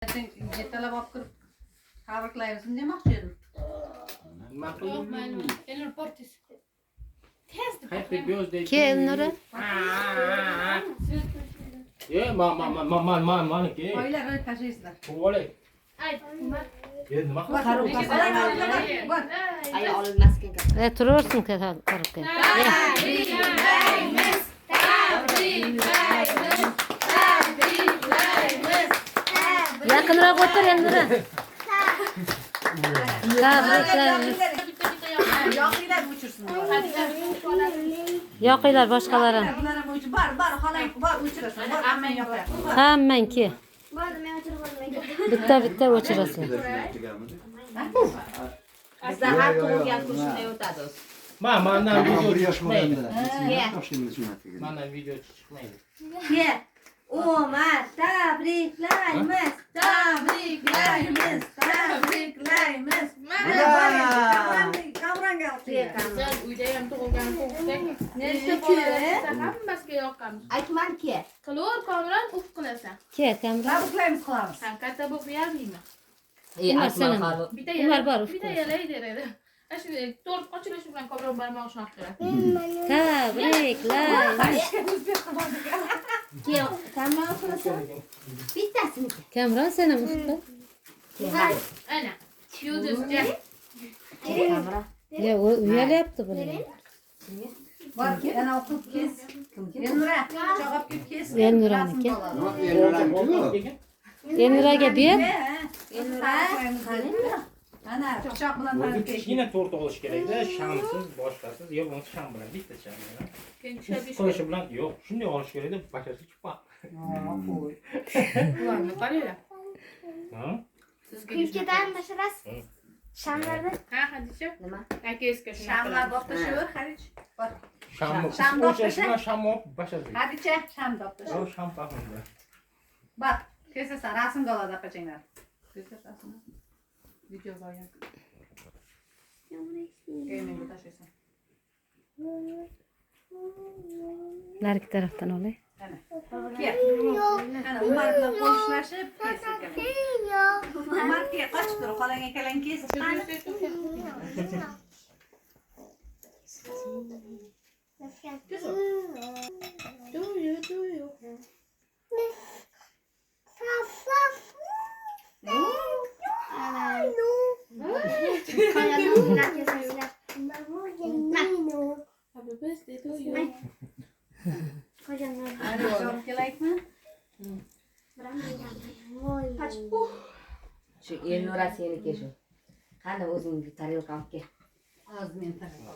Yetalab olib kirib tabriklaymiz demoqchi edim. Yo'q, mayli. Elnur portis. Happy birthday. Kel Nura. Maniki. Oylar tashlaysizlar. Bo'lay. Ayt, Umar. Nima Ay olinmas ekan. Turaversin qarabga. Tabriklaymiz. Yaqinroq o'tir Nura. Tabriklaymiz. Yoqinglar o'chirsin. Yoqinglar boshqalar ham. Bular ham o'chir. Bor, xolang bor o'chirasan. Bor, hammang yoqlar. Hammang ki. Bo'ldi, men o'chirib olmayman. Bitta o'chirasizlar. Bizda har tug'ilgan kun shunday o'tadi. Mandan video chiqmaydi. Mana video chiqmaydi. Ke. Umar, tabriklaymiz. Tabriklaymiz. Kamranga Sen uyda ham tug'ilgan kundan nechta bo'lsa hammasiga yoqamiz. Aytman ke. Qilur Komron uf qilasan. Ke Kamron. tabriklaymiz qilamiz. Ham katta bo'lib bermayman. Umar sana. Bitta Umar bor. bitta yalay deradi. Ashunday to'rt ochilishi bilan Komron barmoq shoh qiladi. Tabriklaymiz. Ke, Kamron o'qirasan? Bittasini. Kamron sen ham usta. Ana. Yulduzcha. Kamron. Ya uyalyapti buni. Bor, yana o'qib kes. Elnura, chog'ab kelib kes. Elnuraniki. Elnuraga ber. Elnura, ana pichoq bilan tarif kes. Kichkina to'rt olish kerakda, shamsiz, boshqasiz, yo bo'lmasa sham bilan, bitta sham bilan. Qilishi bilan yo'q, shunday olish kerakda, bachasi chiqma. Qo'y. Ularni qaranglar. Ha? Sizga Kuyibchadan boshlasiz. Shamlarni. Ha, Hadicha. Nima? Akeska Shamlar boptashaver, Xarij. Bor. Sham. Sham O'chirishma sham olib bachasi. Hadicha, sham boptashaver. Yo, sham pahonda. Bak, kesasan, rasmga oladi apachanglar. Kesasan. Video qo'ying. Keyin bu tashlaysan. Narigi tarafdan olay. Ana. Kel. Ana Umar bilan qo'shlashib kesakan. Umar ke qochib tur, qolang akalang kes. Do you. Happy birthday to you. Ana javob kerakmi? Shu Elnura seniki shu. Qani o'zing tarelka olib kel. Hozir men tarafa.